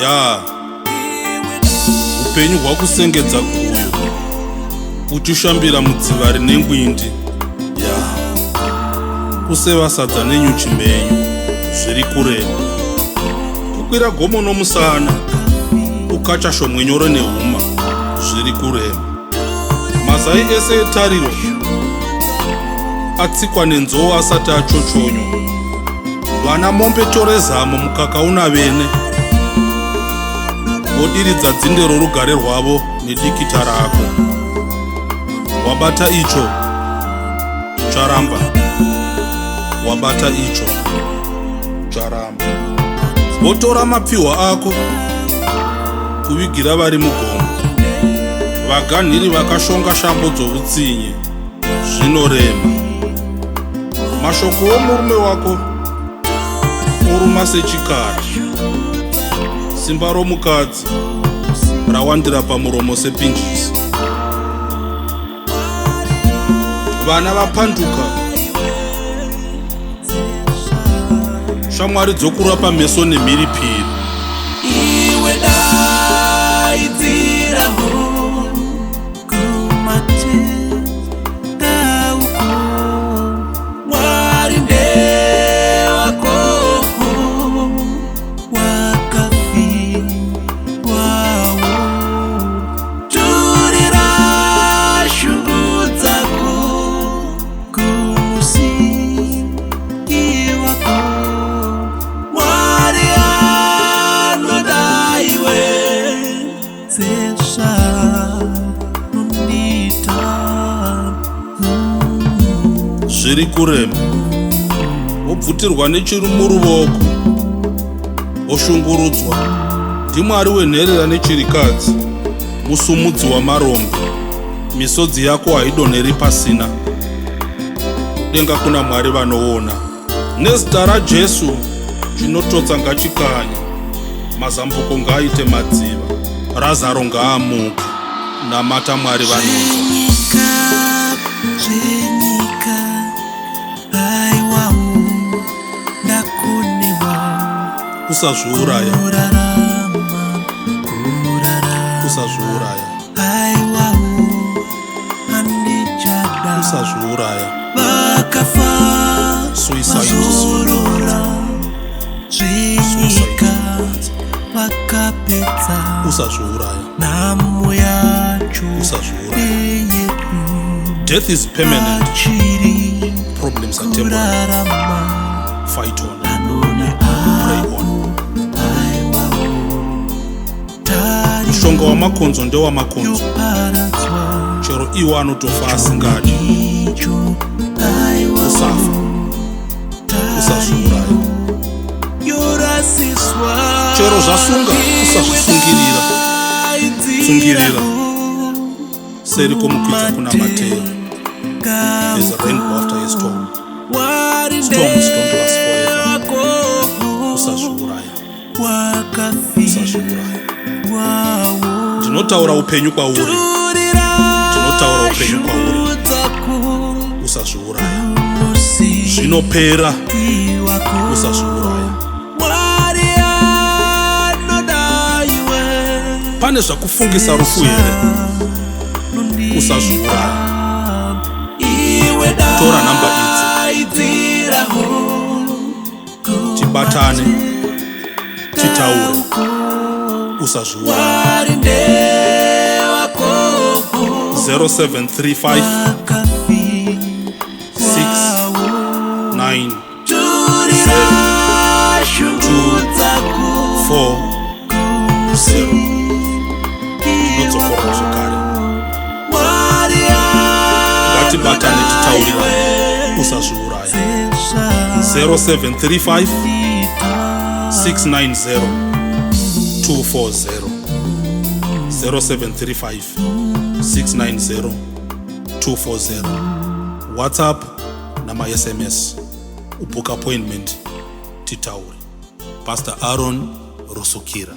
ya upenyu hwakusengedza guyo uchishambira mudziva rine ngwindi ya kuseva sadza nenyuchi mhenyu zviri kurema kukwira gomo nomusana ukacha shomwenyoro nehuma zviri kurema mazai ese etariro atsikwa nenzou asati achochonywa vana mombe torezamo mukaka una vene vodiridza dzinde rorugare rwavo nedikita rako wabata icho charamba wabata icho charamba votora mapfihwa ako kuvigira vari mugomo vaganhiri vakashonga shambo dzovutsinye zvinorema mashoko omurume wako uruma sechikara simba romukadzi rawandira pamuromo sepinjisi vana vapanduka shamwari dzokurapa meso nemhiripiri iwe daidziraho zviri kurema wobvutirwa nechiri muruoko woshungurudzwa ndimwari wenherera nechirikadzi musumudzi wamarombe misodzi yako haidonheri pasina denga kuna mwari vanoona nezita rajesu chinototsa ngachikanye mazambuko ngaaite madziva razaro ngaamuke namata mwari vanonzwa usazviuraya usazviuraya usazviuraya suicide usazviuraya usazviuraya death is permanent problems are temporary fight on pray on mushonga wamakonzo ndewamakonzo chero iwo anotofa asingadi usafa usazviuraya chero zvasunga usazvisungirira sungirira seri komukwidza kuna mateyo there's a rainbow after a storm storms don't last forever usazviuraya usazviuraya ndinotaura upenyu kwauri ndinotaura upenyu kwauri usazviuraya zvinopera usazviuraya pane zvakufungisa rufu here usazviuraya tora nhamba idzi tibatane titaure usazviuraya 0735 690 240 ndinodzokora zvekare ngatibatane titaurira usazviuraya 0735 690 240 0735 690 240 WhatsApp nama-SMS ubook appointment titaure Pastor Aaron Rusukira.